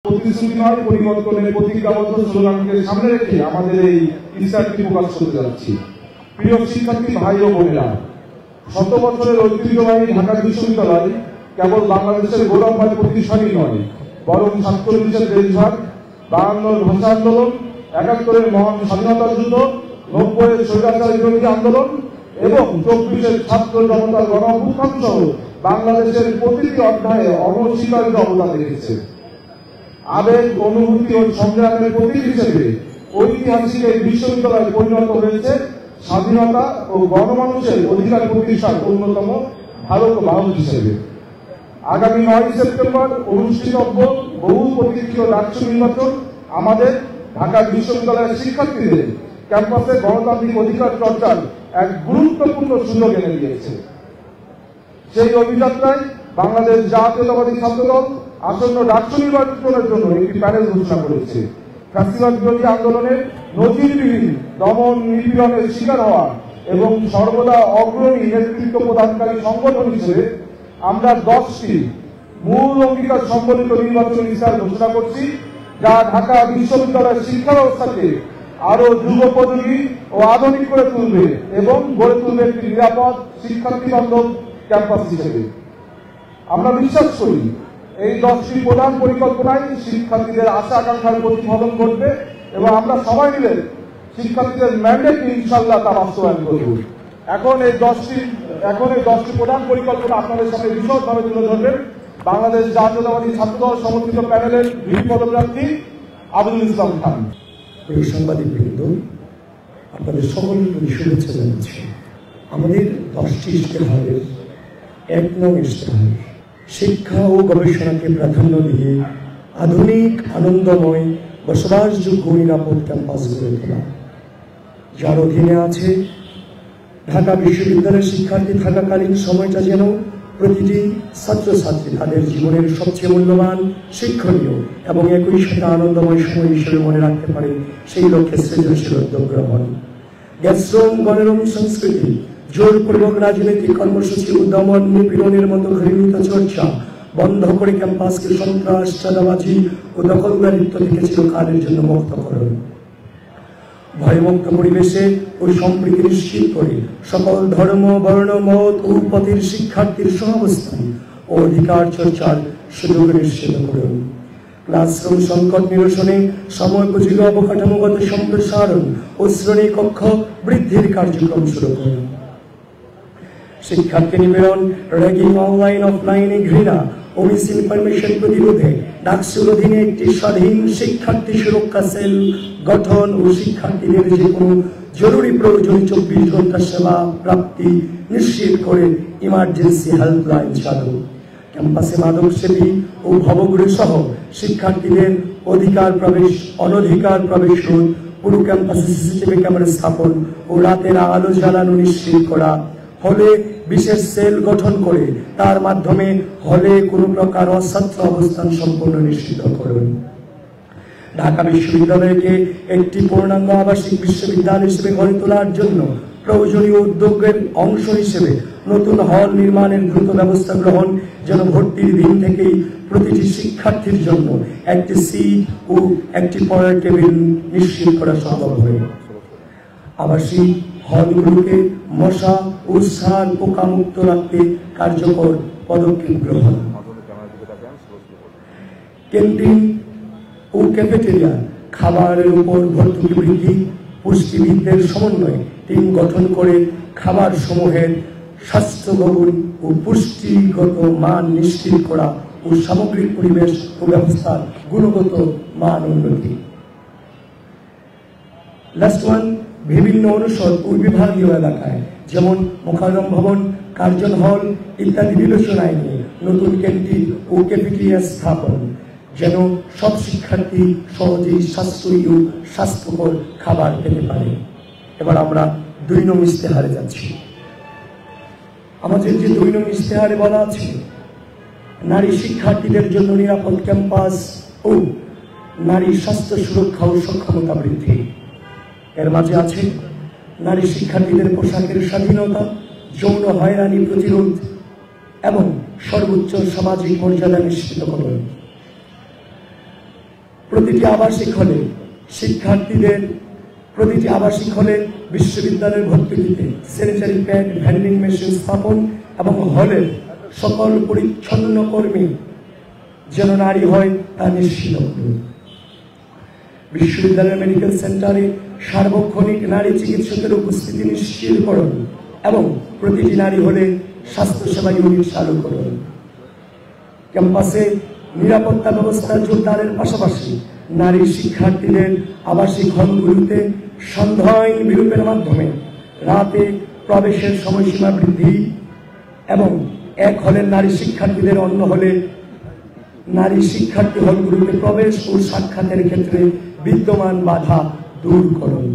প্রতিশ্রুতি নয়, পরিবর্তনের প্রতিজ্ঞাবদ্ধ স্লোগানকে সামনে রেখে আমাদের এই ইস্তারটি প্রকাশ করতে যাচ্ছি। প্রিয় শিক্ষার্থী ভাই ও বোনেরা, 100 বছরের ঐতিহ্যবাহী ঢাকা বিশ্ববিদ্যালয় কেবল বাংলাদেশের গৌরবময় প্রতিষ্ঠানই নয়, বরং 47-এর দেশভাগ, 52-র ভাষা আন্দোলন, 71-এর মহান স্বাধীনতা যুদ্ধ, 90-এর স্বৈরাচার বিরোধী আন্দোলন এবং 24-এর ছাত্র জনতার গণ অভ্যুত্থান সহ বাংলাদেশের প্রতিটি অধ্যায়ে অনস্বীকার্য অবদান রেখেছে। আবেগ, অনুভূতি ও সংগ্রামের প্রতীক হিসেবে ঐতিহাসিক এই বিশ্ববিদ্যালয় পরিণত হয়েছে স্বাধীনতা ও গণমানুষের অধিকার প্রতিষ্ঠার অন্যতম ধারক বাহক হিসেবে। আগামী 9 সেপ্টেম্বর অনুষ্ঠিতব্য বহু প্রতীক্ষিত ডাকসু নির্বাচন আমাদের ঢাকা বিশ্ববিদ্যালয়ের শিক্ষার্থীদের ক্যাম্পাসে গণতান্ত্রিক অধিকার চর্চার এক গুরুত্বপূর্ণ সুযোগ এনে দিয়েছে। সেই অভিযাত্রায় বাংলাদেশ জাতীয়তাবাদী ছাত্রদল আসন্ন ডাকসু নির্বাচনের জন্য একটি প্যানেল ঘোষণা করেছে। ফ্যাসিবাদ বিরোধী আন্দোলনের নজিরবিহীন দমন নিপীড়নের শিকার হওয়া এবং সর্বদা অগ্রণী নেতৃত্ব প্রদানকারী সংগঠন হিসেবে আমরা 10টি মূল অঙ্গীকার সম্বলিত নির্বাচন ইস্তার ঘোষণা করছি, যা ঢাকা বিশ্ববিদ্যালয়ের শিক্ষা ব্যবস্থাকে আরো যুগোপযোগী ও আধুনিক করে তুলবে এবং গড়ে তুলবে একটি নিরাপদ, শিক্ষার্থী বান্ধব ক্যাম্পাস হিসেবে। আমরা বিশ্বাস করি এই 10টি প্রধান পরিকল্পনায় শিক্ষার্থীদের আশা আকাঙ্ক্ষার প্রতিফলন ঘটবে এবং আমরা সবাই মিলে শিক্ষার্থীদের ম্যান্ডেট ইনশাআল্লাহ তা বাস্তবায়ন করব। এখন এই 10টি প্রধান পরিকল্পনা আপনাদের সামনে বিশদভাবে তুলে ধরবেন বাংলাদেশ জাতীয়তাবাদী ছাত্রদল সমর্থিত প্যানেলের ভিপি পদপ্রার্থী আবুল ইসলাম খান। সাংবাদিকবৃন্দ, আপনাদের সকলের প্রতি শুভেচ্ছা জানাচ্ছি। আমাদের 10টি ইশতেহারের 1 নং ইশতেহার শিক্ষা ও গবেষণাকে প্রাধান্য দিয়ে আধুনিক, আনন্দময়, বসবাসযোগ্য নিরাপদ ক্যাম্পাস গড়ে তোলা, যার অধীনে আছে ঢাকা বিশ্ববিদ্যালয়ের শিক্ষার্থী থাকাকালীন সময়টা যেন প্রতিটি ছাত্রছাত্রী তাদের জীবনের সবচেয়ে মূল্যবান, শিক্ষণীয় এবং একই সাথে আনন্দময় সময় হিসেবে মনে রাখতে পারে, সেই লক্ষ্যে সৃজনশীল উদ্যোগ গ্রহণ, গ্যাসরুম, গণরুম সংস্কৃতি, জোরপূর্বক রাজনৈতিক কর্মসূচি, উদ্যমন, নিপীড়নের মতো ঘৃণিত চর্চা বন্ধ করে ক্যাম্পাসকে সন্ত্রাস, চাঁদাবাজি ও দখলদারিত্ব থেকে চিরকালের জন্য মুক্তকরণ, ভয়মুক্ত পরিবেশে ও সম্প্রীতি নিশ্চিত করে সকল ধর্ম, বর্ণ, মত ও পথের শিক্ষার্থীর সহাবস্থান ও অধিকার চর্চার সুযোগ নিশ্চিত করুন, ক্লাসরুম সংকট নিরসনে সময়োপযোগী অবকাঠামোগত সম্প্রসারণ ও শ্রেণী কক্ষ বৃদ্ধির কার্যক্রম শুরু করুন, শিক্ষার্থী নিপীড়ন, র্যাগিং, অনলাইন অফলাইনে ঘৃণা ও মিসইনফরমেশন প্রতিরোধে ডাকসুর অধীনে একটি স্বাধীন শিক্ষার্থী সুরক্ষা সেল গঠন ও শিক্ষার্থীদের যে কোনো জরুরি প্রয়োজনে 24 ঘন্টা সেবা প্রাপ্তি নিশ্চিত করে ইমার্জেন্সি হেল্পলাইন চালু, ক্যাম্পাসে মাদকসেবী ও ভবঘুরে সহ শিক্ষার্থীদের অধিকার প্রবেশ, অনধিকার প্রবেশ রোধ, পুরো ক্যাম্পাসে সিসিটিভি ক্যামেরা স্থাপন ও রাতের আলো জ্বালানো নিশ্চিত করা, হলে বিশেষ সেল গঠন করে তার মাধ্যমে হলে কোনো প্রকার অছাত্র অবস্থান সম্পূর্ণ নিশ্চিত করুন, ঢাকা বিশ্ববিদ্যালয়কে একটি পূর্ণাঙ্গ আবাসিক বিশ্ববিদ্যালয় হিসেবে গড়ে তোলার জন্য প্রয়োজনীয় উদ্যোগের অংশ হিসেবে নতুন হল নির্মাণের দ্রুত ব্যবস্থা গ্রহণ, যেন ভর্তির দিন থেকেই প্রতিটি শিক্ষার্থীর জন্য একটি সিট ও একটি পড়ার টেবিল নিশ্চিত করা সম্ভব হয়, আবাসিক হলগুলোকে মশা ও সার পোকা মুক্ত রাখতে কার্যকর পদক্ষেপ গ্রহণ, ক্যান্টিন ও ক্যাফেটেরিয়া খাবারের উপর ভর্তুকি বৃদ্ধি, পুষ্টিবিদদের সমন্বয়ে টিম গঠন করে খাবার সমূহের স্বাস্থ্যগণ ও পুষ্টিগত মান নিশ্চিত করা ও সামগ্রিক পরিবেশ ও ব্যবস্থার গুণগত মান উন্নতি। লাস্ট ওয়ান, বিভিন্ন অনুষদ ও বিভাগীয় এলাকায় যেমন মোকাররম ভবন, কার্জন হল ইত্যাদি বিবেচনায় নিয়ে নতুন ক্যান্টিন ও ক্যাফেটেরিয়া স্থাপন, যেন সব শিক্ষার্থী সহজেই সাশ্রয়ী ও স্বাস্থ্যকর খাবার পেতে পারে। এবার আমরা 2 নং ইশতেহারে যাচ্ছি। আমাদের যে 2 নং ইশতেহারে বলা আছে নারী শিক্ষার্থীদের জন্য নিরাপদ ক্যাম্পাস ও নারী স্বাস্থ্য সুরক্ষা ও সক্ষমতা বৃদ্ধি, এর মাঝে আছে নারী শিক্ষার্থীদের পোশাকের স্বাধীনতা, যৌন হয়রানি প্রতিরোধ এবং সর্বোচ্চ সামাজিক মর্যাদা নিশ্চিত করুন, প্রতিটি আবাসিক হলে শিক্ষার্থীদের প্রতিটি আবাসিক হলে বিশ্ববিদ্যালয়ের ভর্তি দিতে স্যানিটারি প্যাড ভেন্ডিং মেশিন স্থাপন এবং হলের সকল পরিচ্ছন্ন কর্মী যেন নারী হয় তা নিশ্চিত করুন। বিশ্ববিদ্যালয়ের মেডিকেল সেন্টারে সার্বক্ষণিক নারী চিকিৎসকের উপস্থিতি নিশ্চিত করুন এবং প্রতিটি নারী হলে স্বাস্থ্যসেবা ইউনিট চালু করুন। ক্যাম্পাসে নিরাপত্তা ব্যবস্থা জোরদারের পাশাপাশি নারী শিক্ষার্থীদের আবাসিক হলগুলিতে সন্ধ্যায়ন বিরূপের মাধ্যমে রাতে প্রবেশের সময়সীমা বৃদ্ধি এবং এক হলের নারী শিক্ষার্থীদের অন্য হলে নারী শিক্ষার্থী হলগুলিতে প্রবেশ ও সাক্ষাতের ক্ষেত্রে বিদ্যমান বাধা দূর করুন।